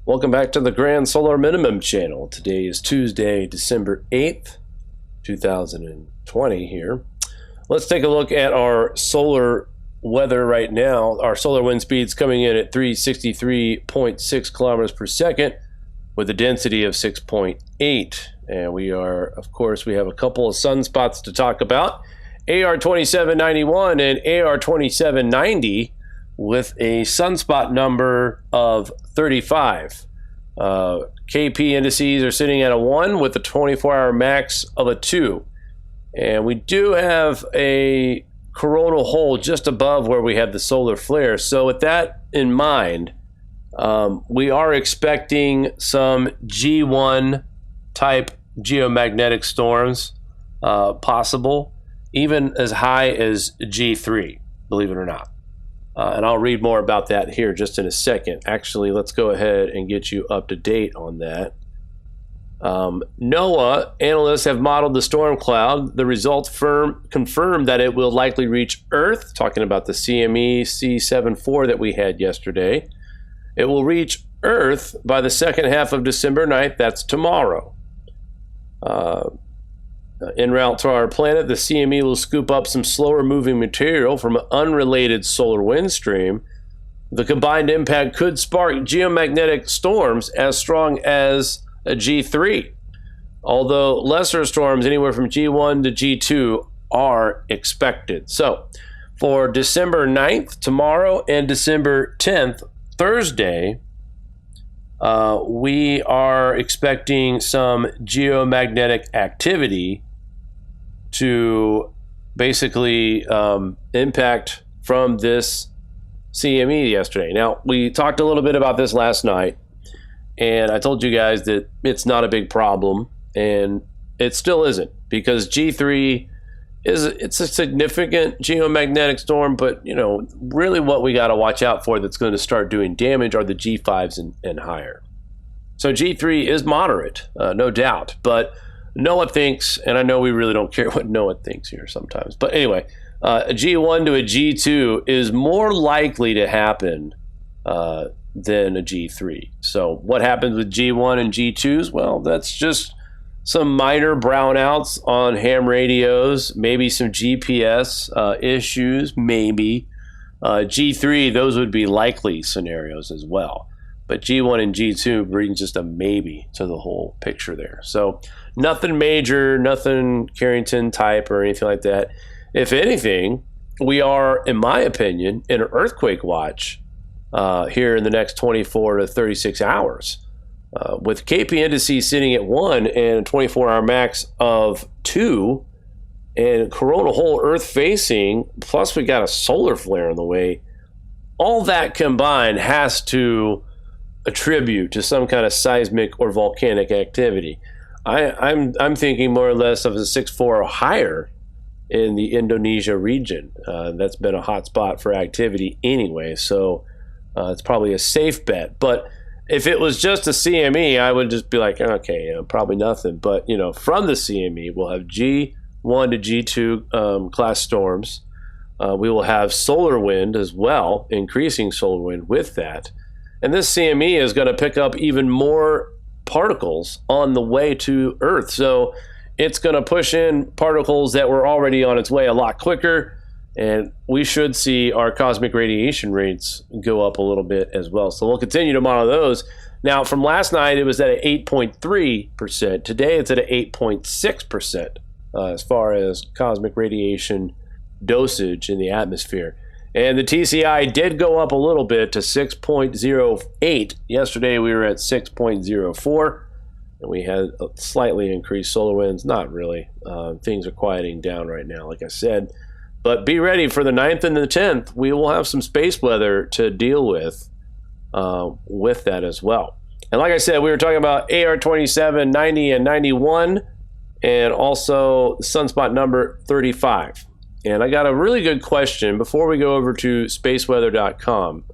Welcome back to the Grand Solar Minimum channel. Today is Tuesday, December 8th, 2020 here. Let's take a look at our solar weather right now. Our solar wind speed's coming in at 363.6 kilometers per second with a density of 6.8. And we are, of course, we have a couple of sunspots to talk about. AR 2791 and AR 2790 with a sunspot number of 35. KP indices are sitting at a 1 with a 24-hour max of a 2. And we do have a coronal hole just above where we have the solar flare. So with that in mind, we are expecting some G1 type geomagnetic storms possible, even as high as G3, believe it or not. And I'll read more about that here just in a second. Actually, let's go ahead and get you up to date on that. NOAA analysts have modeled the storm cloud. The results confirm that it will likely reach Earth, talking about the CME C74 that we had yesterday. It will reach Earth by the second half of December 9th. That's tomorrow. En route to our planet, the CME will scoop up some slower moving material from an unrelated solar wind stream. The combined impact could spark geomagnetic storms as strong as a G3, although lesser storms anywhere from G1 to G2 are expected. So for December 9th, tomorrow, and December 10th, Thursday, we are expecting some geomagnetic activity to basically impact from this CME yesterday. Now, we talked a little bit about this last night, and I told you guys that it's not a big problem, and it still isn't, because G3 it's a significant geomagnetic storm, but you know, really what we got to watch out for that's going to start doing damage are the G5s and higher. So G3 is moderate, no doubt, but NOAA thinks, and I know we really don't care what NOAA thinks here sometimes, but anyway, a G1 to a G2 is more likely to happen than a G3. So what happens with G1 and G2s? Well, that's just some minor brownouts on ham radios, maybe some GPS issues, maybe. G3, those would be likely scenarios as well. But G1 and G2 brings just a maybe to the whole picture there. So nothing major, nothing Carrington type or anything like that. If anything, we are, in my opinion, in an earthquake watch here in the next 24 to 36 hours. With KP indices sitting at 1 and a 24-hour max of 2 and coronal hole Earth facing, plus we got a solar flare on the way, all that combined has to attribute to some kind of seismic or volcanic activity. I'm thinking more or less of a 6.4 or higher in the Indonesia region. That's been a hot spot for activity anyway, so it's probably a safe bet. But if it was just a CME, I would just be like, okay, probably nothing. But you know, from the CME, we'll have G1 to G2 class storms. We will have solar wind as well, increasing solar wind with that. And this CME is going to pick up even more particles on the way to Earth. So it's going to push in particles that were already on its way a lot quicker. And we should see our cosmic radiation rates go up a little bit as well. So we'll continue to monitor those. Now, from last night, it was at 8.3%. Today, it's at 8.6% as far as cosmic radiation dosage in the atmosphere. And the TCI did go up a little bit to 6.08. Yesterday, we were at 6.04. And we had slightly increased solar winds. Not really. Things are quieting down right now, like I said. But be ready for the 9th and the 10th. We will have some space weather to deal with that as well. And like I said, we were talking about AR 27, 90, and 91, and also sunspot number 35. And I got a really good question before we go over to spaceweather.com.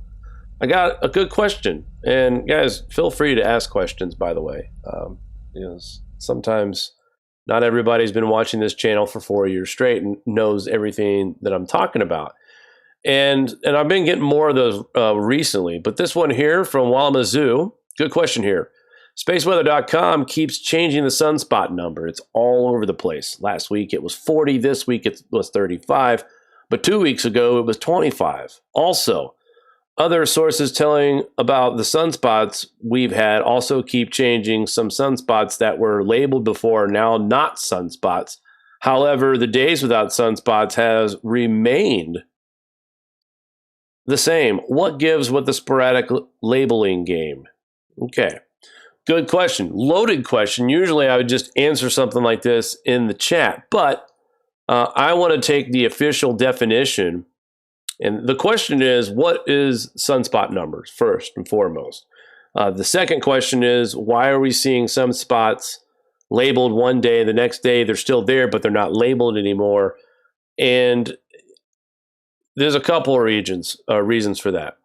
I got a good question. And guys, feel free to ask questions, by the way. Sometimes not everybody's been watching this channel for 4 years straight and knows everything that I'm talking about. And I've been getting more of those recently. But this one here from Walamazoo Good question here. SPACEWEATHER.com keeps changing the sunspot number. It's all over the place. Last week it was 40. This week it was 35. But 2 weeks ago it was 25. Also, other sources telling about the sunspots we've had also keep changing. Some sunspots that were labeled before are now not sunspots. However, the days without sunspots has remained the same. What gives with the sporadic labeling game? Okay. Good question. Loaded question. Usually I would just answer something like this in the chat, but I want to take the official definition. And the question is, what is sunspot numbers, first and foremost? The second question is, why are we seeing some spots labeled one day, the next day they're still there, but they're not labeled anymore? And there's a couple of reasons for that.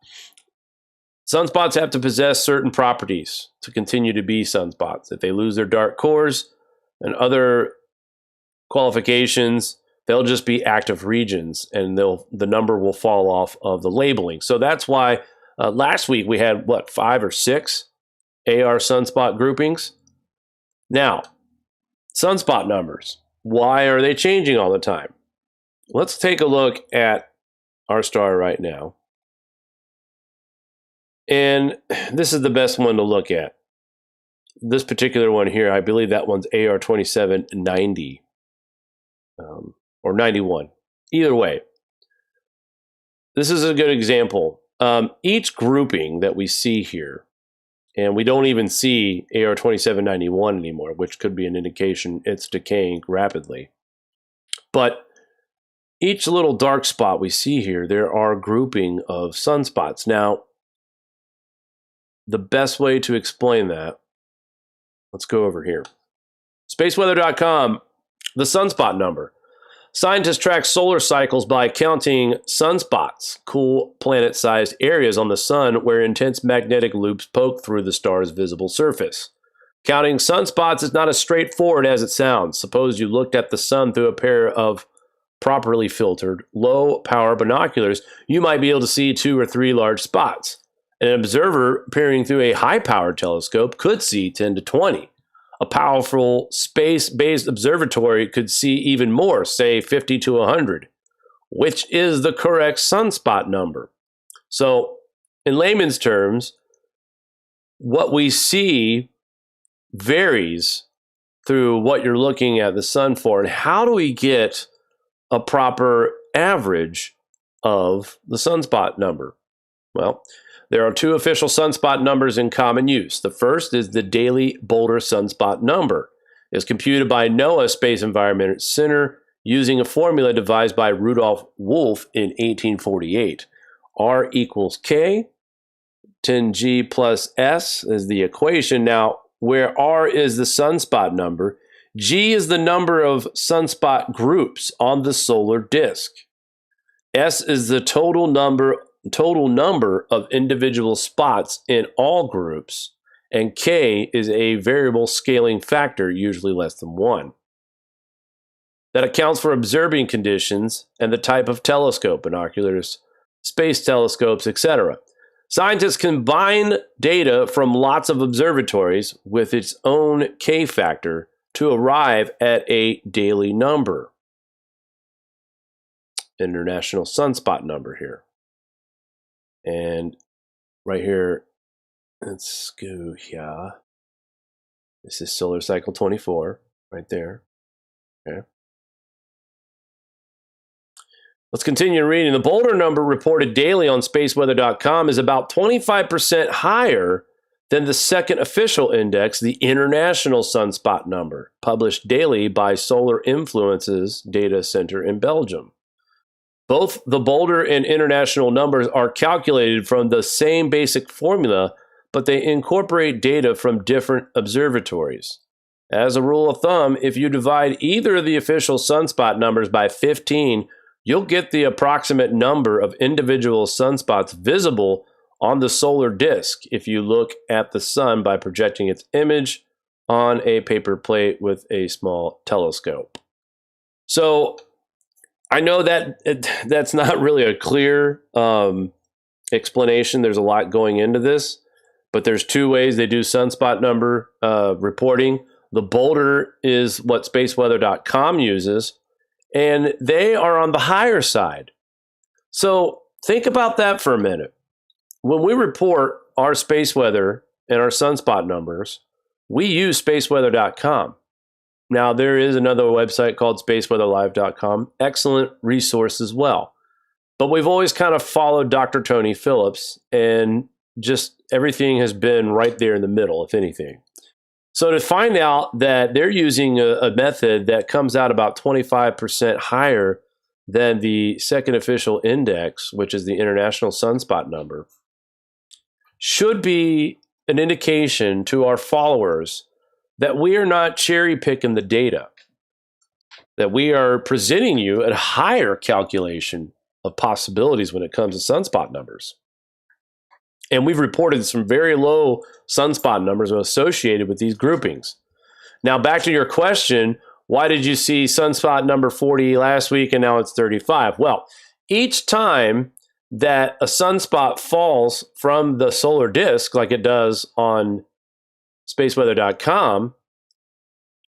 Sunspots have to possess certain properties to continue to be sunspots. If they lose their dark cores and other qualifications, they'll just be active regions, and the number will fall off of the labeling. So that's why last week we had, 5 or 6 AR sunspot groupings? Now, sunspot numbers, why are they changing all the time? Let's take a look at our star right now. And this is the best one to look at. This particular one here, I believe that one's AR 2790 or 91. Either way, this is a good example. Each grouping that we see here, and we don't even see AR 2791 anymore, which could be an indication it's decaying rapidly. But each little dark spot we see here, there are grouping of sunspots. Now, the best way to explain that, let's go over here. SPACEWEATHER.com, the sunspot number. Scientists track solar cycles by counting sunspots, cool planet-sized areas on the sun where intense magnetic loops poke through the star's visible surface. Counting sunspots is not as straightforward as it sounds. Suppose you looked at the sun through a pair of properly filtered, low-power binoculars, you might be able to see 2 or 3 large spots. An observer peering through a high-powered telescope could see 10 to 20. A powerful space-based observatory could see even more, say 50 to 100, which is the correct sunspot number. So, in layman's terms, what we see varies through what you're looking at the sun for. And how do we get a proper average of the sunspot number? Well, there are 2 official sunspot numbers in common use. The first is the daily Boulder sunspot number. It's computed by NOAA Space Environment Center using a formula devised by Rudolf Wolf in 1848. R equals K, 10G plus S is the equation. Now, where R is the sunspot number, G is the number of sunspot groups on the solar disk. S is the total number of individual spots in all groups, and K is a variable scaling factor, usually less than 1. That accounts for observing conditions and the type of telescope, binoculars, space telescopes, etc. Scientists combine data from lots of observatories with its own K factor to arrive at a daily number. International sunspot number here. And right here, let's go here. This is solar cycle 24, right there. Okay. Let's continue reading. The Boulder number reported daily on SpaceWeather.com is about 25% higher than the second official index, the International Sunspot number, published daily by Solar Influences Data Center in Belgium. Both the Boulder and International numbers are calculated from the same basic formula, but they incorporate data from different observatories. As a rule of thumb, if you divide either of the official sunspot numbers by 15, you'll get the approximate number of individual sunspots visible on the solar disk if you look at the sun by projecting its image on a paper plate with a small telescope. So, I know that that's not really a clear explanation. There's a lot going into this. but there's two ways they do sunspot number reporting. The bolder is what SPACEWEATHER.com uses, and they are on the higher side. So think about that for a minute. When we report our space weather and our sunspot numbers, we use SPACEWEATHER.com. Now, there is another website called SPACEWeatherLive.com. Excellent resource as well. But we've always kind of followed Dr. Tony Phillips, and just everything has been right there in the middle, if anything. So to find out that they're using a method that comes out about 25% higher than the second official index, which is the international sunspot number, should be an indication to our followers that we are not cherry picking the data, that we are presenting you a higher calculation of possibilities when it comes to sunspot numbers. And we've reported some very low sunspot numbers associated with these groupings. Now, back to your question, why did you see sunspot number 40 last week and now it's 35? Well, each time that a sunspot falls from the solar disk, like it does on SPACEWeather.com,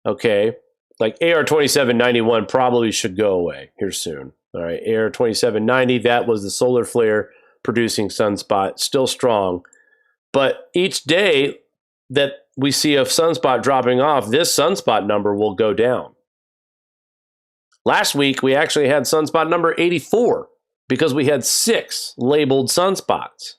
okay, like AR 2791 probably should go away here soon. All right, AR 2790, that was the solar flare producing sunspot, still strong. But each day that we see a sunspot dropping off, this sunspot number will go down. Last week, we actually had sunspot number 84 because we had 6 labeled sunspots.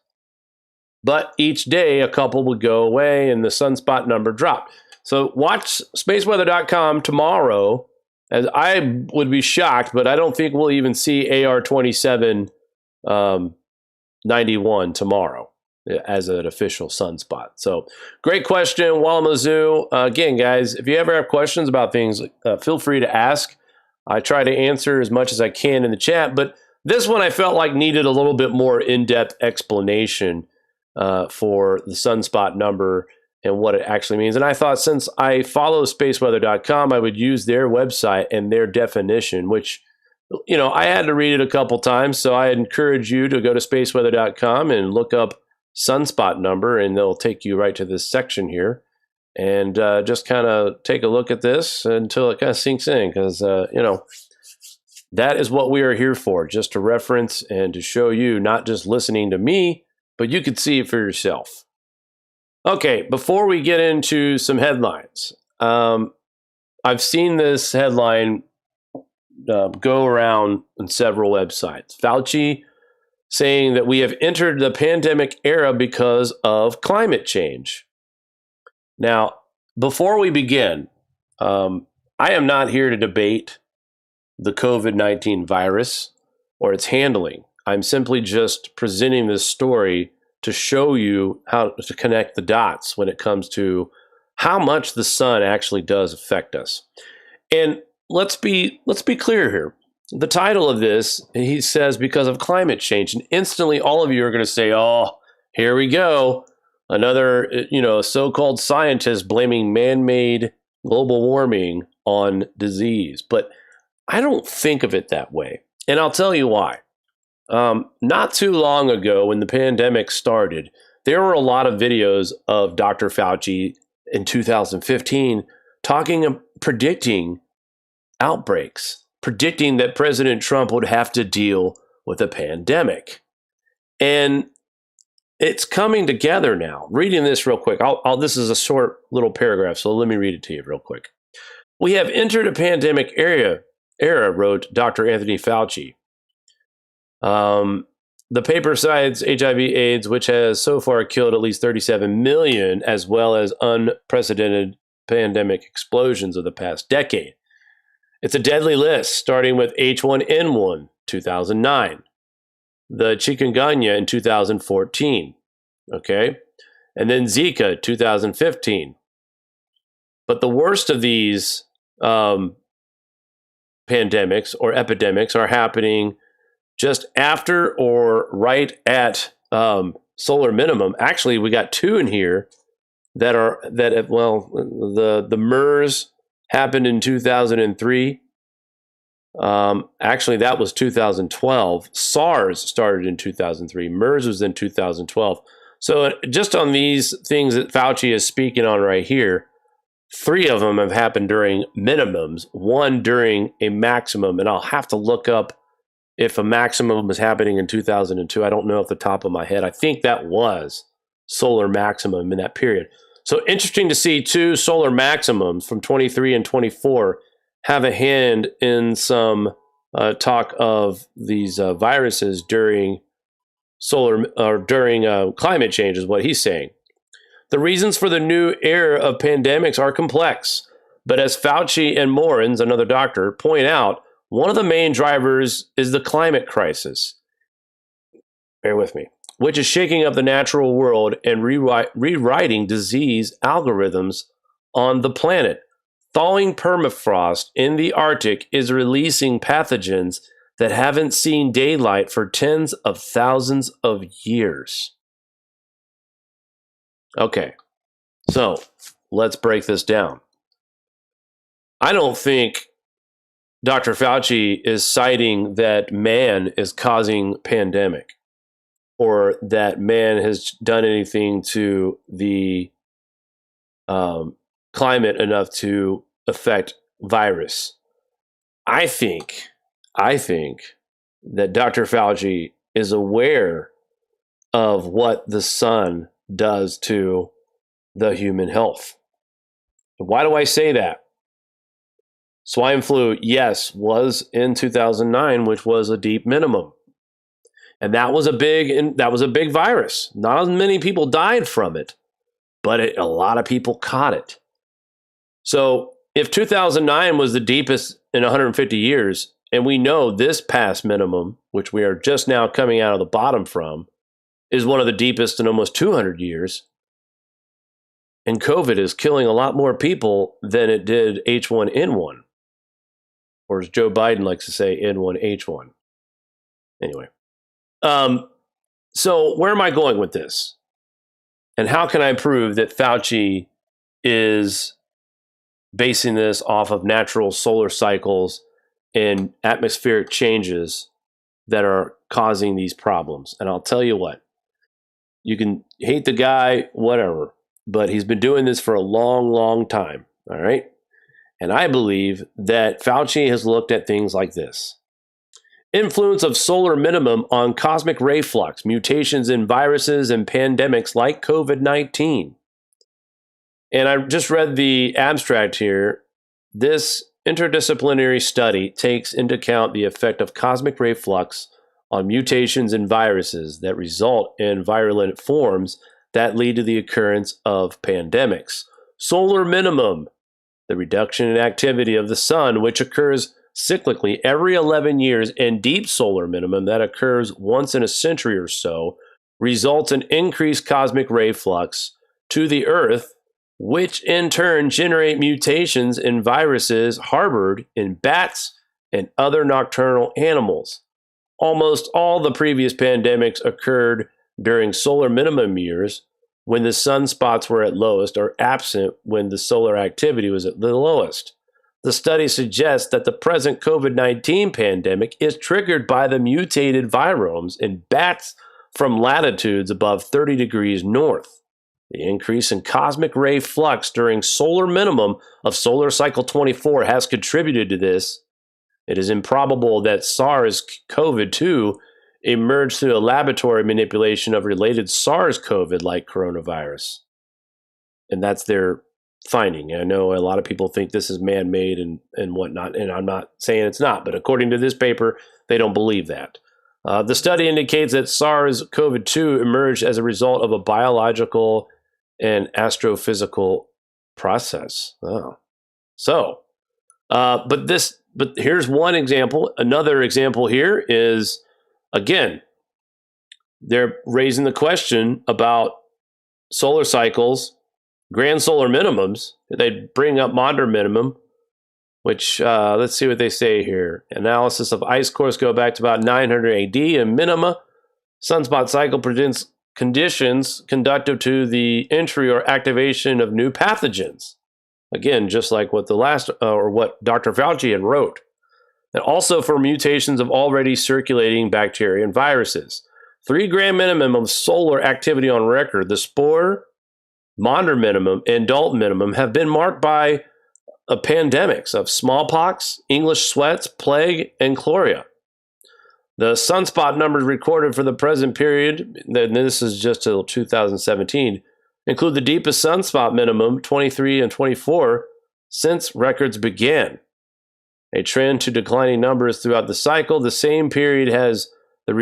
But each day, a couple would go away and the sunspot number dropped. So watch SPACEWeather.com tomorrow, as I would be shocked, but I don't think we'll even see AR 2791 tomorrow as an official sunspot. So great question, Walamazoo. Again, guys, if you ever have questions about things, feel free to ask. I try to answer as much as I can in the chat, but this one I felt like needed a little bit more in-depth explanation for the sunspot number and what it actually means. And I thought, since I follow SPACEWeather.com, I would use their website and their definition, which, you know, I had to read it a couple times. So I encourage you to go to SPACEWeather.com and look up sunspot number, and they'll take you right to this section here. And just kind of take a look at this until it kind of sinks in, because, you know, that is what we are here for, just to reference and to show you, not just listening to me, but you could see it for yourself. Okay, before we get into some headlines, I've seen this headline go around on several websites. Fauci saying that we have entered the pandemic era because of climate change. Now, before we begin, I am not here to debate the COVID-19 virus or its handling. I'm simply just presenting this story to show you how to connect the dots when it comes to how much the sun actually does affect us. And let's be clear here. The title of this, he says, because of climate change, and instantly all of you are going to say, "Oh, here we go. Another, so-called scientist blaming man-made global warming on disease." But I don't think of it that way. And I'll tell you why. Not too long ago, when the pandemic started, there were a lot of videos of Dr. Fauci in 2015 predicting outbreaks, predicting that President Trump would have to deal with a pandemic. And it's coming together now. Reading this real quick. This is a short little paragraph, so let me read it to you real quick. "We have entered a pandemic era, wrote Dr. Anthony Fauci. The paper cites HIV/AIDS, which has so far killed at least 37 million, as well as unprecedented pandemic explosions of the past decade. It's a deadly list, starting with H1N1, 2009, the chikungunya in 2014, okay, and then Zika, 2015. But the worst of these pandemics or epidemics are happening just after or right at solar minimum. Actually, we got 2 in here the MERS happened in 2003. Actually, that was 2012. SARS started in 2003. MERS was in 2012. So just on these things that Fauci is speaking on right here, 3 of them have happened during minimums, 1 during a maximum. And I'll have to look up if a maximum was happening in 2002. I don't know off the top of my head. I think that was solar maximum in that period. So interesting to see 2 solar maximums from 23 and 24 have a hand in some talk of these viruses during climate change, is what he's saying. The reasons for the new era of pandemics are complex, but as Fauci and Morens, another doctor, point out, one of the main drivers is the climate crisis. Bear with me, which is shaking up the natural world and rewriting disease algorithms on the planet. Thawing permafrost in the Arctic is releasing pathogens that haven't seen daylight for tens of thousands of years. Okay, so let's break this down. I don't think Dr. Fauci is citing that man is causing pandemic or that man has done anything to the climate enough to affect virus. I think that Dr. Fauci is aware of what the sun does to the human health. Why do I say that? Swine flu, yes, was in 2009, which was a deep minimum. And that was a big virus. Not as many people died from it, but a lot of people caught it. So if 2009 was the deepest in 150 years, and we know this past minimum, which we are just now coming out of the bottom from, is one of the deepest in almost 200 years, and COVID is killing a lot more people than it did H1N1, or as Joe Biden likes to say, N1H1. Anyway, so where am I going with this? And how can I prove that Fauci is basing this off of natural solar cycles and atmospheric changes that are causing these problems? And I'll tell you what, you can hate the guy, whatever, but he's been doing this for a long, long time, all right? And I believe that Fauci has looked at things like this. Influence of solar minimum on cosmic ray flux, mutations in viruses and pandemics like COVID-19. And I just read the abstract here. This interdisciplinary study takes into account the effect of cosmic ray flux on mutations in viruses that result in virulent forms that lead to the occurrence of pandemics. Solar minimum, the reduction in activity of the sun, which occurs cyclically every 11 years, and deep solar minimum that occurs once in a century or so, results in increased cosmic ray flux to the Earth, which in turn generate mutations in viruses harbored in bats and other nocturnal animals. Almost all the previous pandemics occurred during solar minimum years when the sunspots were at lowest, or absent when the solar activity was at the lowest. The study suggests that the present COVID-19 pandemic is triggered by the mutated viromes in bats from latitudes above 30 degrees north. The increase in cosmic ray flux during solar minimum of solar cycle 24 has contributed to this. It is improbable that SARS-CoV-2 emerged through a laboratory manipulation of related SARS-CoV-like coronavirus. And that's their finding. I know a lot of people think this is man-made and whatnot, and I'm not saying it's not, but according to this paper, they don't believe that. The study indicates that SARS-CoV-2 emerged as a result of a biological and astrophysical process. Oh. So, but here's one example. Another example here is, again, they're raising the question about solar cycles, grand solar minimums. They bring up modern minimum, which let's see what they say here. Analysis of ice cores go back to about 900 AD, and minima sunspot cycle presents conditions conducive to the entry or activation of new pathogens. Again, just like what what Dr. Fauci had wrote. And also for mutations of already circulating bacteria and viruses. 3-gram minimum of solar activity on record. The spore, modern minimum, and Dalton minimum have been marked by pandemics of smallpox, English sweats, plague, and chloria. The sunspot numbers recorded for the present period, and this is just till 2017, include the deepest sunspot minimum, 23 and 24, since records began. A trend to declining numbers throughout the cycle. The same period has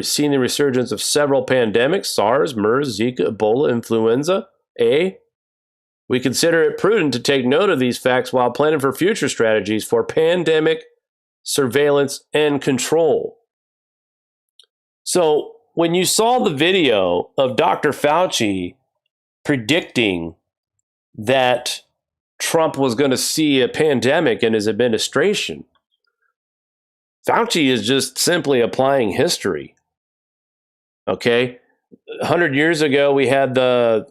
seen the resurgence of several pandemics, SARS, MERS, Zika, Ebola, influenza A. We consider it prudent to take note of these facts while planning for future strategies for pandemic surveillance and control. So when you saw the video of Dr. Fauci predicting that Trump was going to see a pandemic in his administration, Fauci is just simply applying history. Okay? 100 years ago, we had the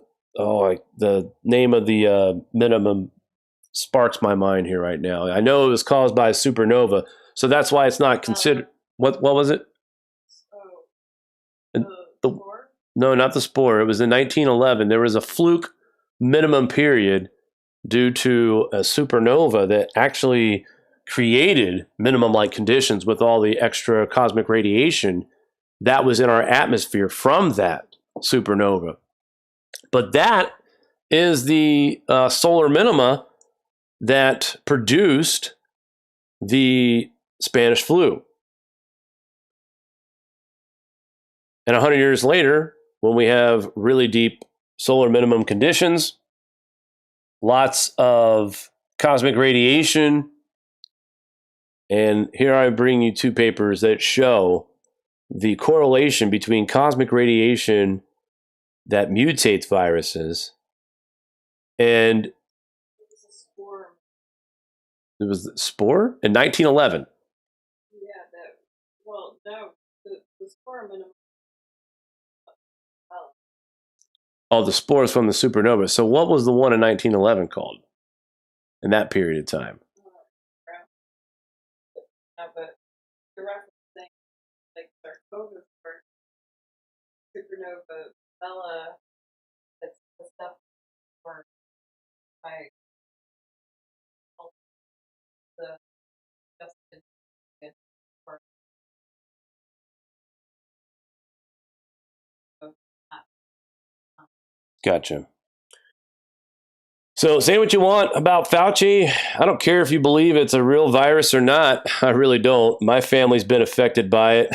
name of the minimum sparks my mind here right now. I know it was caused by a supernova, so that's why it's not considered. What was it? No, not the spore. It was in 1911. There was a fluke minimum period due to a supernova that actually created minimum-like conditions with all the extra cosmic radiation that was in our atmosphere from that supernova. But that is the solar minima that produced the Spanish flu. And 100 years later, when we have really deep solar minimum conditions, lots of cosmic radiation, and here I bring you two papers that show the correlation between cosmic radiation that mutates viruses and it was the spore in 1911. The spore minimum. Oh, the spores from the supernova. So what was the one in 1911 called in that period of time? But you're referencing like sarcoma or supernova, Bella, that's the stuff for by the Justin or Gotcha. So say what you want about Fauci. I don't care if you believe it's a real virus or not. I really don't. My family's been affected by it.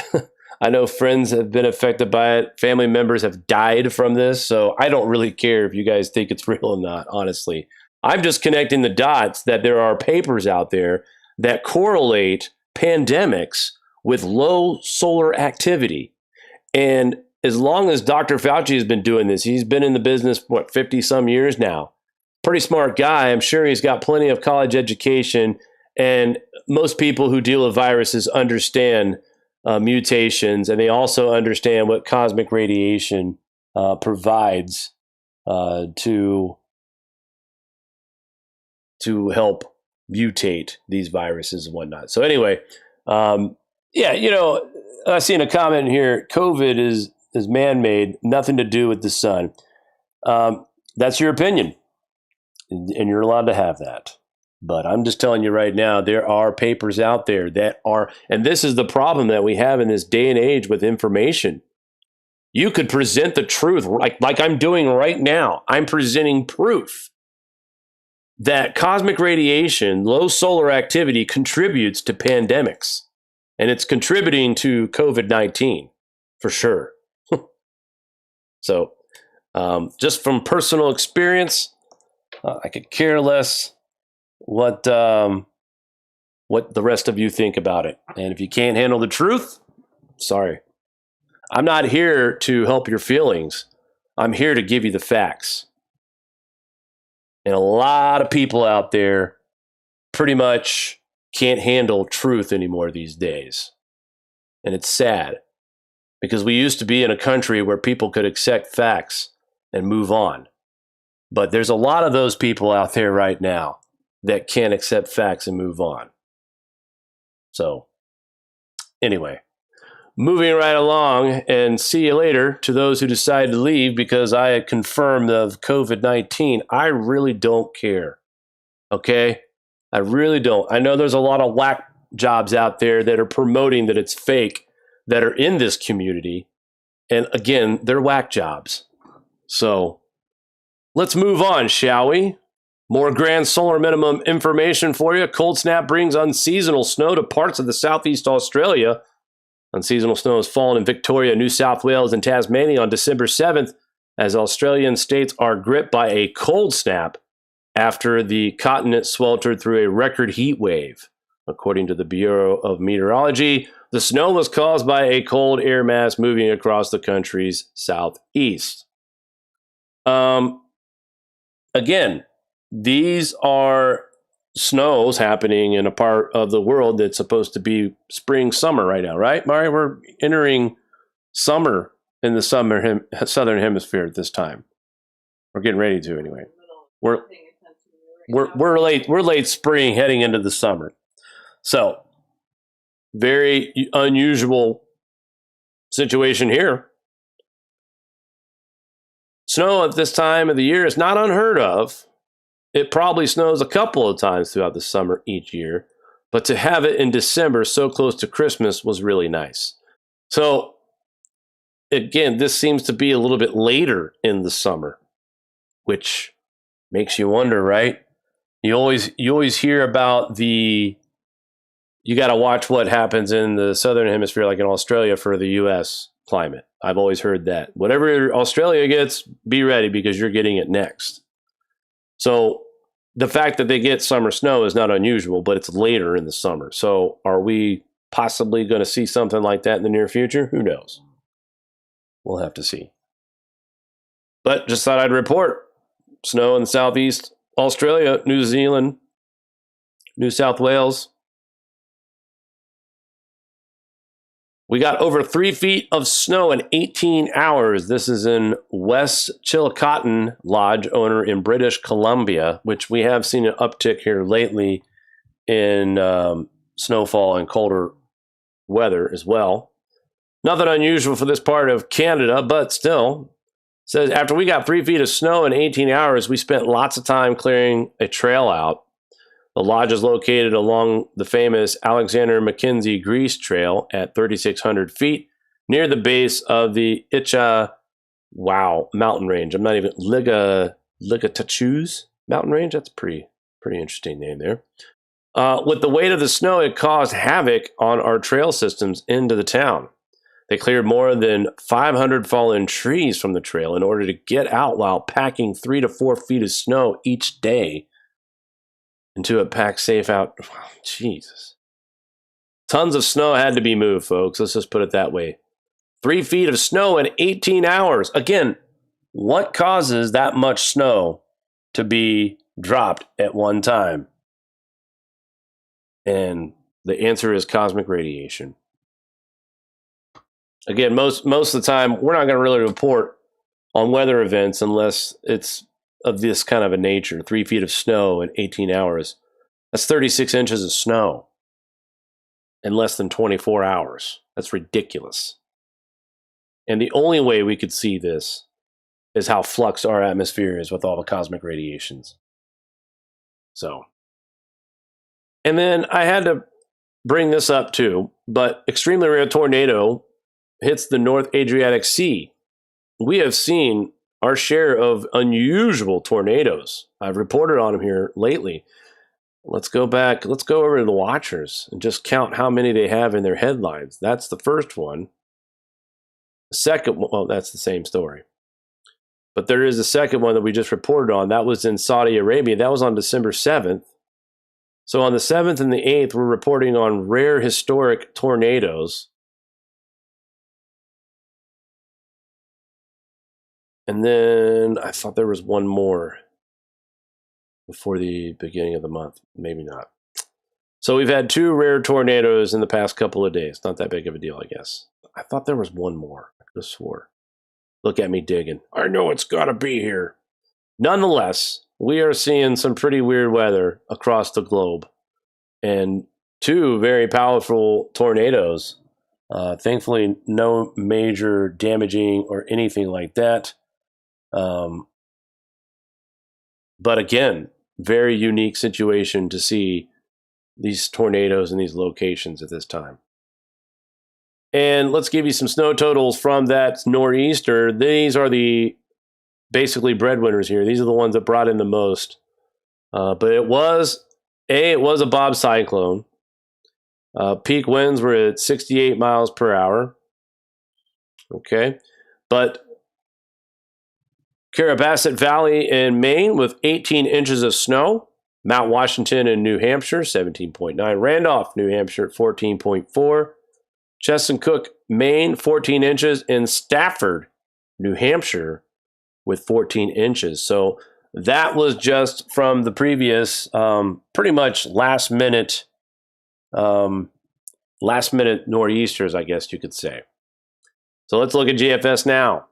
I know friends have been affected by it. Family members have died from this. So I don't really care if you guys think it's real or not, honestly. I'm just connecting the dots that there are papers out there that correlate pandemics with low solar activity. And as long as Dr. Fauci has been doing this, he's been in the business, 50 some years now. Pretty smart guy. I'm sure he's got plenty of college education. And most people who deal with viruses understand mutations, and they also understand what cosmic radiation provides to help mutate these viruses and whatnot. So anyway, I seen a comment here. COVID is man-made, nothing to do with the sun. That's your opinion, and you're allowed to have that. But I'm just telling you right now, there are papers out there that are, and this is the problem that we have in this day and age with information. You could present the truth like I'm doing right now. I'm presenting proof that cosmic radiation, low solar activity contributes to pandemics. And it's contributing to COVID-19 for sure. So just from personal experience, I could care less what the rest of you think about it. And if you can't handle the truth, sorry. I'm not here to help your feelings. I'm here to give you the facts. And a lot of people out there pretty much can't handle truth anymore these days. And it's sad because we used to be in a country where people could accept facts and move on. But there's a lot of those people out there right now that can't accept facts and move on. So anyway, moving right along, and see you later to those who decide to leave because I had confirmed of COVID-19. I really don't care. Okay? I really don't. I know there's a lot of whack jobs out there that are promoting that it's fake that are in this community. And again, they're whack jobs. So let's move on, shall we? More grand solar minimum information for you. Cold snap brings unseasonal snow to parts of the southeast Australia. Unseasonal snow has fallen in Victoria, New South Wales, and Tasmania on December 7th as Australian states are gripped by a cold snap after the continent sweltered through a record heat wave. According to the Bureau of Meteorology, the snow was caused by a cold air mass moving across the country's southeast. Again, these are snows happening in a part of the world that's supposed to be spring, summer right now, right, Mari? We're entering summer in the southern hemisphere at this time. We're getting ready to anyway. We're late spring heading into the summer. So, very unusual situation here. Snow at this time of the year is not unheard of. It probably snows a couple of times throughout the summer each year, but to have it in December so close to Christmas was really nice. So, again, this seems to be a little bit later in the summer, which makes you wonder, right? You always hear about you got to watch what happens in the southern hemisphere, like in Australia, for the U.S. climate. I've always heard that. Whatever Australia gets, be ready because you're getting it next. So the fact that they get summer snow is not unusual, but it's later in the summer. So are we possibly going to see something like that in the near future? Who knows? We'll have to see. But just thought I'd report snow in the southeast Australia, New Zealand, New South Wales. We got over 3 feet of snow in 18 hours. This is in West Chilcotin Lodge owner in British Columbia, which we have seen an uptick here lately in snowfall and colder weather as well. Nothing unusual for this part of Canada, but still. It says after we got 3 feet of snow in 18 hours, we spent lots of time clearing a trail out. The lodge is located along the famous Alexander Mackenzie Grease Trail at 3,600 feet near the base of the mountain range. I'm not even Ligatachoos mountain range. That's pretty interesting name there. With the weight of the snow, it caused havoc on our trail systems into the town. They cleared more than 500 fallen trees from the trail in order to get out while packing 3 to 4 feet of snow each day into a pack safe out. Oh, Jesus. Tons of snow had to be moved, folks. Let's just put it that way. 3 feet of snow in 18 hours. Again, what causes that much snow to be dropped at one time? And the answer is cosmic radiation. Again, most of the time, we're not going to really report on weather events unless it's of this kind of a nature. 3 feet of snow in 18 hours. That's 36 inches of snow in less than 24 hours. That's ridiculous. And the only way we could see this is how fluxed our atmosphere is with all the cosmic radiations. So, and then I had to bring this up too, but extremely rare tornado hits the North Adriatic Sea. We have seen our share of unusual tornadoes. I've reported on them here lately. Let's go back. Let's go over to the watchers and just count how many they have in their headlines. That's the first one. The second one, well, that's the same story. But there is a second one that we just reported on. That was in Saudi Arabia. That was on December 7th. So on the 7th and the 8th, we're reporting on rare historic tornadoes. And then I thought there was one more before the beginning of the month. Maybe not. So we've had 2 rare tornadoes in the past couple of days. Not that big of a deal, I guess. I thought there was one more. I could have swore. Look at me digging. I know it's got to be here. Nonetheless, we are seeing some pretty weird weather across the globe. And 2 very powerful tornadoes Thankfully, no major damaging or anything like that. But again, very unique situation to see these tornadoes in these locations at this time. And let's give you some snow totals from that nor'easter. These are the basically breadwinners here. These are the ones that brought in the most. But it was a Bob cyclone. Peak winds were at 68 miles per hour. Okay. But Carrabassett Valley in Maine with 18 inches of snow. Mount Washington in New Hampshire, 17.9. Randolph, New Hampshire at 14.4. Chesapeake, Maine, 14 inches. In Stafford, New Hampshire, with 14 inches. So that was just from the previous, pretty much last minute nor'easters, I guess you could say. So let's look at GFS now.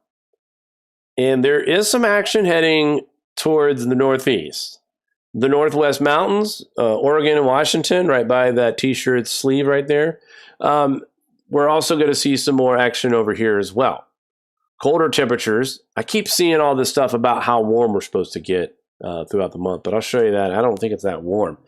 And there is some action heading towards the northeast. The Northwest Mountains, Oregon and Washington, right by that t-shirt sleeve right there. We're also going to see some more action over here as well. Colder temperatures. I keep seeing all this stuff about how warm we're supposed to get throughout the month, but I'll show you that. I don't think it's that warm.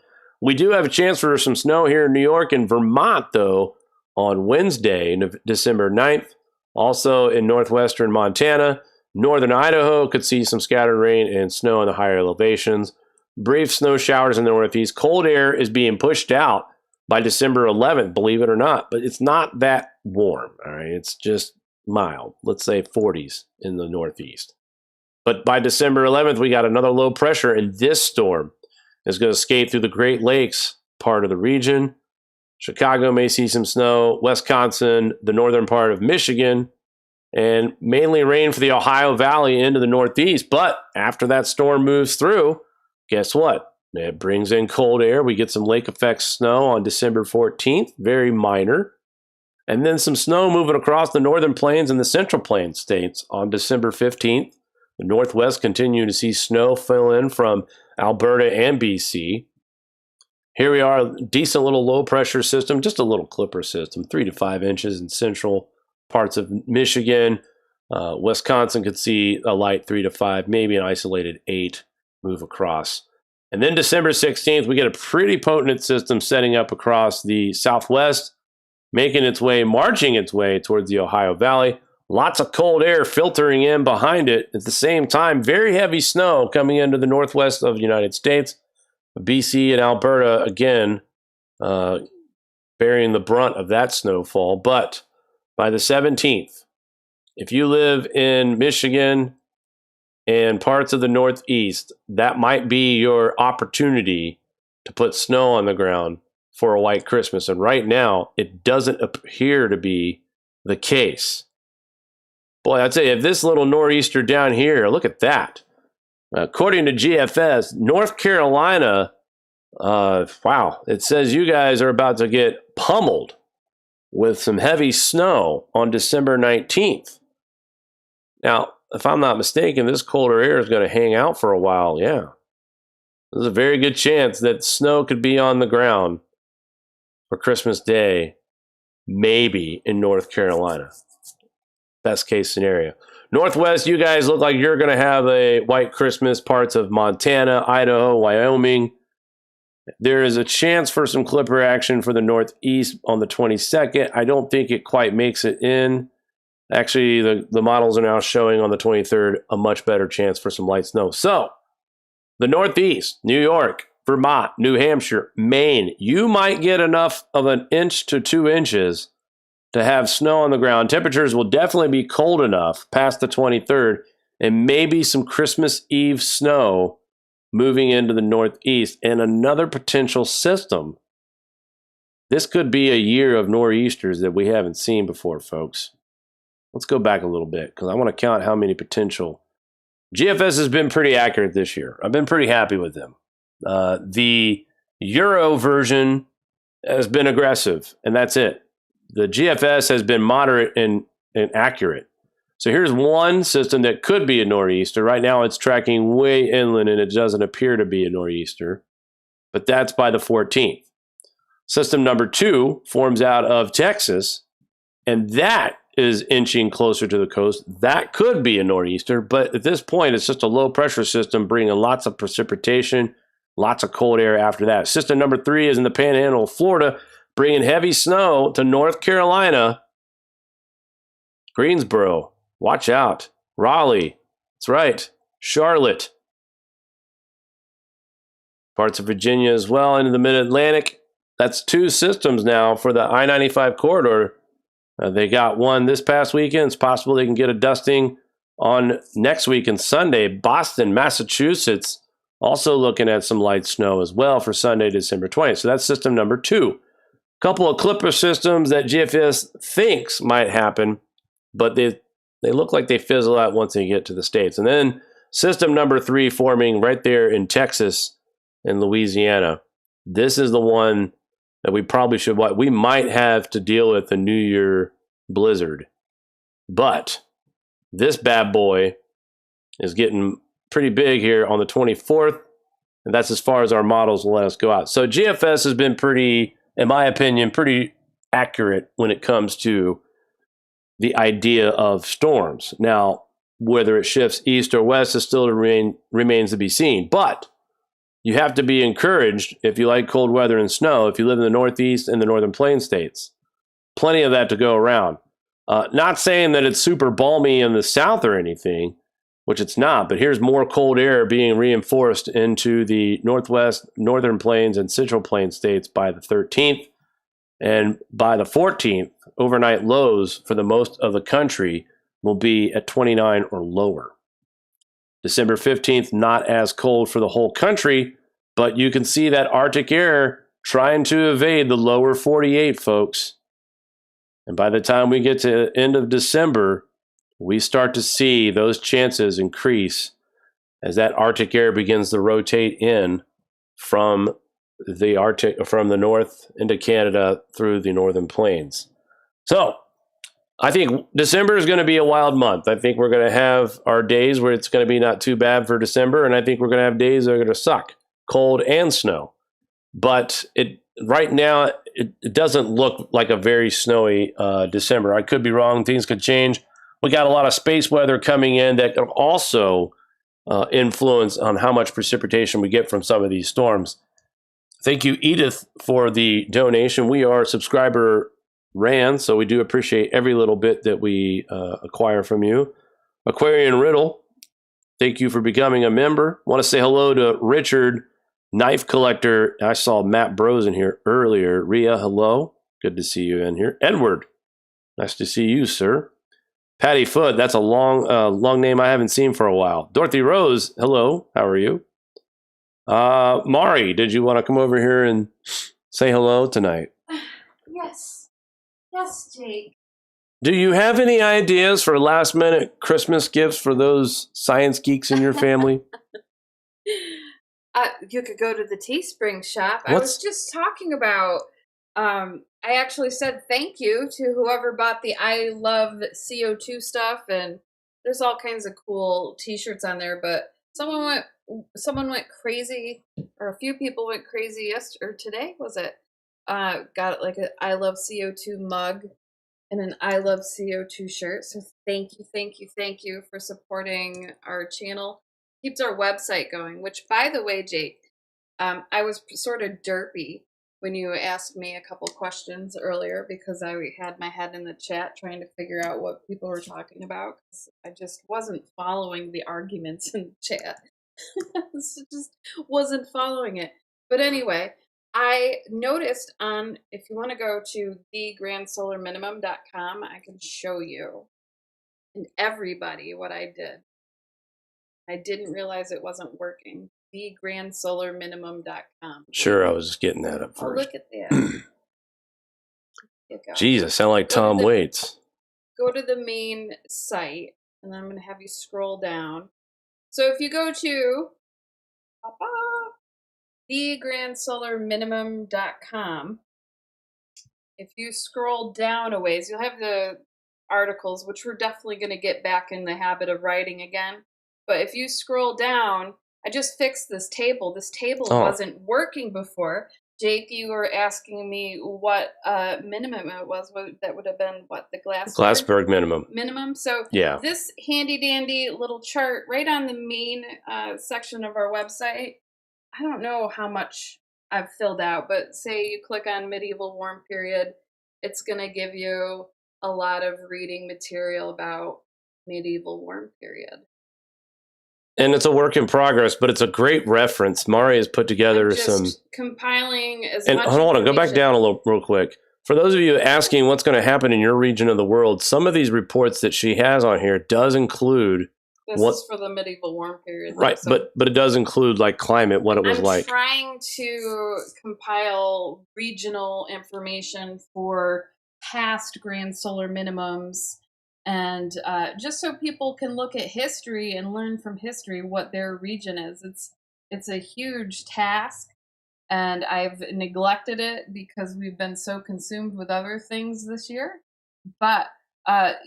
We do have a chance for some snow here in New York and Vermont, though, on Wednesday, December 9th. Also in northwestern Montana. Northern Idaho could see some scattered rain and snow in the higher elevations. Brief snow showers in the northeast. Cold air is being pushed out by December 11th, believe it or not, but it's not that warm, all right? It's just mild, let's say 40s in the northeast. But by December 11th, we got another low pressure, and this storm is going to skate through the Great Lakes part of the region. Chicago may see some snow, Wisconsin, the northern part of Michigan, and mainly rain for the Ohio Valley into the northeast. But after that storm moves through, guess what? It brings in cold air. We get some lake effect snow on December 14th, very minor. And then some snow moving across the northern plains and the central plains states on December 15th. The northwest continue to see snow fill in from Alberta and BC. Here we are, a decent little low pressure system, just a little clipper system, 3 to 5 inches in central parts of Michigan. Wisconsin could see a light 3 to 5, maybe an isolated 8 move across. And then December 16th, we get a pretty potent system setting up across the southwest, marching its way towards the Ohio Valley. Lots of cold air filtering in behind it. At the same time, very heavy snow coming into the northwest of the United States. BC and Alberta, again, bearing the brunt of that snowfall. But by the 17th, if you live in Michigan and parts of the northeast, that might be your opportunity to put snow on the ground for a white Christmas. And right now, it doesn't appear to be the case. Boy, I'd say if this little nor'easter down here, look at that. According to GFS, North Carolina, wow, it says you guys are about to get pummeled with some heavy snow on December 19th. Now, if I'm not mistaken, this colder air is going to hang out for a while, yeah. There's a very good chance that snow could be on the ground for Christmas Day, maybe in North Carolina. Best case scenario. Northwest, you guys look like you're going to have a white Christmas, parts of Montana, Idaho, Wyoming. There is a chance for some clipper action for the northeast on the 22nd. I don't think it quite makes it in. Actually, the models are now showing on the 23rd a much better chance for some light snow. So, the northeast, New York, Vermont, New Hampshire, Maine, you might get enough of an inch to 2 inches to have snow on the ground. Temperatures will definitely be cold enough past the 23rd, and maybe some Christmas Eve snow moving into the northeast. And another potential system. This could be a year of nor'easters that we haven't seen before, folks. Let's go back a little bit because I want to count how many potential. GFS has been pretty accurate this year. I've been pretty happy with them. The Euro version has been aggressive, and that's it. The GFS has been moderate and accurate. So here's one system that could be a nor'easter. Right now it's tracking way inland and it doesn't appear to be a nor'easter, but that's by the 14th. System number 2 forms out of Texas and that is inching closer to the coast. That could be a nor'easter, but at this point, it's just a low pressure system bringing lots of precipitation, lots of cold air after that. System number 3 is in the panhandle of Florida, bringing heavy snow to North Carolina, Greensboro, watch out, Raleigh, that's right, Charlotte, parts of Virginia as well, into the mid-Atlantic. That's 2 systems now for the I-95 corridor. They got one this past weekend. It's possible they can get a dusting on next week and Sunday. Boston, Massachusetts, also looking at some light snow as well for Sunday, December 20th. So that's system number 2. Couple of clipper systems that GFS thinks might happen, but they look like they fizzle out once they get to the States. And then system number 3 forming right there in Texas and Louisiana. This is the one that we probably should, we might have to deal with a New Year blizzard. But this bad boy is getting pretty big here on the 24th, and that's as far as our models will let us go out. So GFS has been pretty, in my opinion, pretty accurate when it comes to the idea of storms. Now, whether it shifts east or west is still remains to be seen. But you have to be encouraged if you like cold weather and snow, if you live in the Northeast and the Northern Plains states. Plenty of that to go around. Not saying that it's super balmy in the South or anything, which it's not, but here's more cold air being reinforced into the Northwest, Northern Plains, and Central Plains states by the 13th. And by the 14th, overnight lows for the most of the country will be at 29 or lower. December 15th, not as cold for the whole country, but you can see that Arctic air trying to evade the lower 48, folks. And by the time we get to the end of December, we start to see those chances increase as that Arctic air begins to rotate in from the Arctic, from the north into Canada through the northern plains. So I think December is going to be a wild month. I think we're going to have our days where it's going to be not too bad for December, and I think we're going to have days that are going to suck, cold and snow. But right now, it doesn't look like a very snowy December. I could be wrong. Things could change. We got a lot of space weather coming in that can also influence on how much precipitation we get from some of these storms. Thank you, Edith, for the donation. We are subscriber ran, so we do appreciate every little bit that we acquire from you. Aquarian Riddle, thank you for becoming a member. Want to say hello to Richard, Knife Collector. I saw Matt Bros in here earlier. Rhea, hello. Good to see you in here. Edward, nice to see you, sir. Patty Foot, that's a long name I haven't seen for a while. Dorothy Rose, hello. How are you? Mari, did you want to come over here and say hello tonight? Yes. Yes, Jake. Do you have any ideas for last minute Christmas gifts for those science geeks in your family? You could go to the Teespring shop. I was just talking about, I actually said thank you to whoever bought the I Love CO2 stuff, and there's all kinds of cool t-shirts on there, but someone went crazy, or a few people went crazy yesterday, or today, was it? Got like an I Love CO2 mug and an I Love CO2 shirt. So thank you for supporting our channel. Keeps our website going, which, by the way, Jake, I was sort of derpy when you asked me a couple questions earlier because I had my head in the chat trying to figure out what people were talking about. 'Cause I just wasn't following the arguments in the chat. Just wasn't following it. But anyway, I noticed if you want to go to thegrandsolarminimum.com, I can show you and everybody what I did. I didn't realize it wasn't working. thegrandsolarminimum.com. Sure, I was just getting that up first. Oh, look at that. Jeez, I sound like Tom Waits. Go to the main site, and I'm going to have you scroll down. So if you go to thegrandsolarminimum.com, if you scroll down a ways, you'll have the articles, which we're definitely going to get back in the habit of writing again. But if you scroll down, I just fixed this table. This table wasn't working before. Jake, you were asking me what minimum it was. That would have been what, the Glassberg minimum. Minimum. So yeah, this handy dandy little chart right on the main section of our website. I don't know how much I've filled out, but say you click on medieval warm period, it's going to give you a lot of reading material about medieval warm period. And it's a work in progress, but it's a great reference. Mari has put together some compiling as and much. Hold on, go back down a little real quick. For those of you asking what's going to happen in your region of the world, some of these reports that she has on here does include this is for the medieval warm period, right? So but it does include like climate, what it was like. I'm trying to compile regional information for past grand solar minimums. And just so people can look at history and learn from history what their region is. It's a huge task, and I've neglected it because we've been so consumed with other things this year. But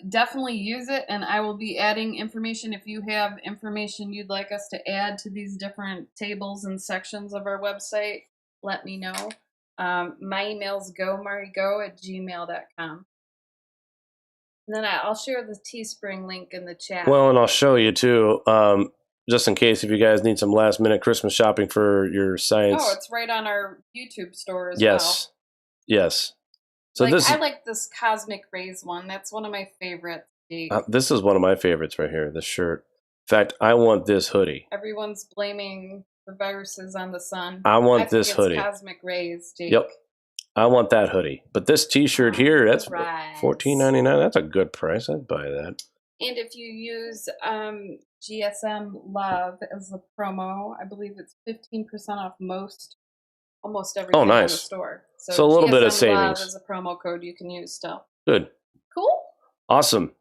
definitely use it, and I will be adding information. If you have information you'd like us to add to these different tables and sections of our website, let me know. My email is gomarigo@gmail.com. And then I'll share the Teespring link in the chat. Well, and I'll show you too, just in case if you guys need some last minute Christmas shopping for your science. Oh, it's right on our YouTube store as well. Yes. So I like this Cosmic Rays one. That's one of my favorites. This is one of my favorites right here, this shirt. In fact, I want this hoodie. Everyone's blaming the viruses on the sun. I want this hoodie. Cosmic Rays, Jake. Yep. I want that hoodie. But this t-shirt here, that's $14.99. That's a good price. I'd buy that. And if you use GSM Love as the promo, I believe it's 15% off almost everything in the store. So a little bit of savings. Love is a promo code you can use still. Good. Cool. Awesome.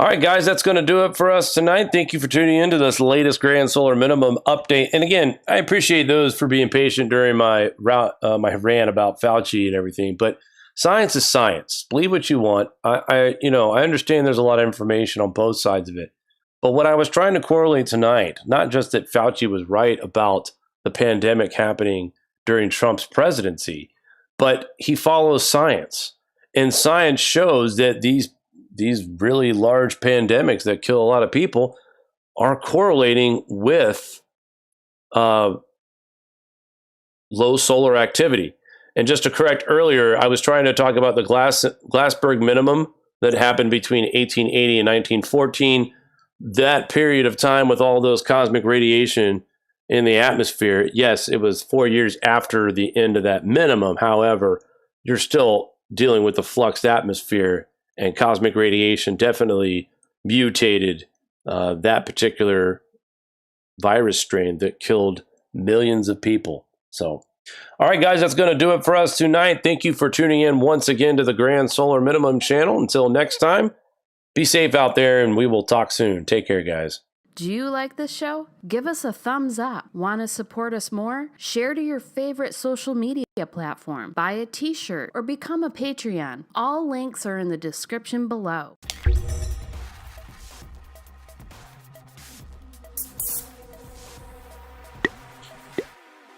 All right, guys, that's going to do it for us tonight. Thank you for tuning into this latest Grand Solar Minimum update. And again, I appreciate those for being patient during my rant about Fauci and everything. But science is science. Believe what you want. I understand there's a lot of information on both sides of it. But what I was trying to correlate tonight, not just that Fauci was right about the pandemic happening during Trump's presidency, but he follows science. And science shows that these really large pandemics that kill a lot of people are correlating with low solar activity. And just to correct earlier, I was trying to talk about the Glassberg minimum that happened between 1880 and 1914. That period of time with all those cosmic radiation in the atmosphere, yes, it was 4 years after the end of that minimum. However, you're still dealing with the fluxed atmosphere, and cosmic radiation definitely mutated that particular virus strain that killed millions of people. So, all right, guys, that's going to do it for us tonight. Thank you for tuning in once again to the Grand Solar Minimum channel. Until next time, be safe out there, and we will talk soon. Take care, guys. Do you like this show? Give us a thumbs up. Want to support us more? Share to your favorite social media platform. Buy a t-shirt or become a Patreon. All links are in the description below.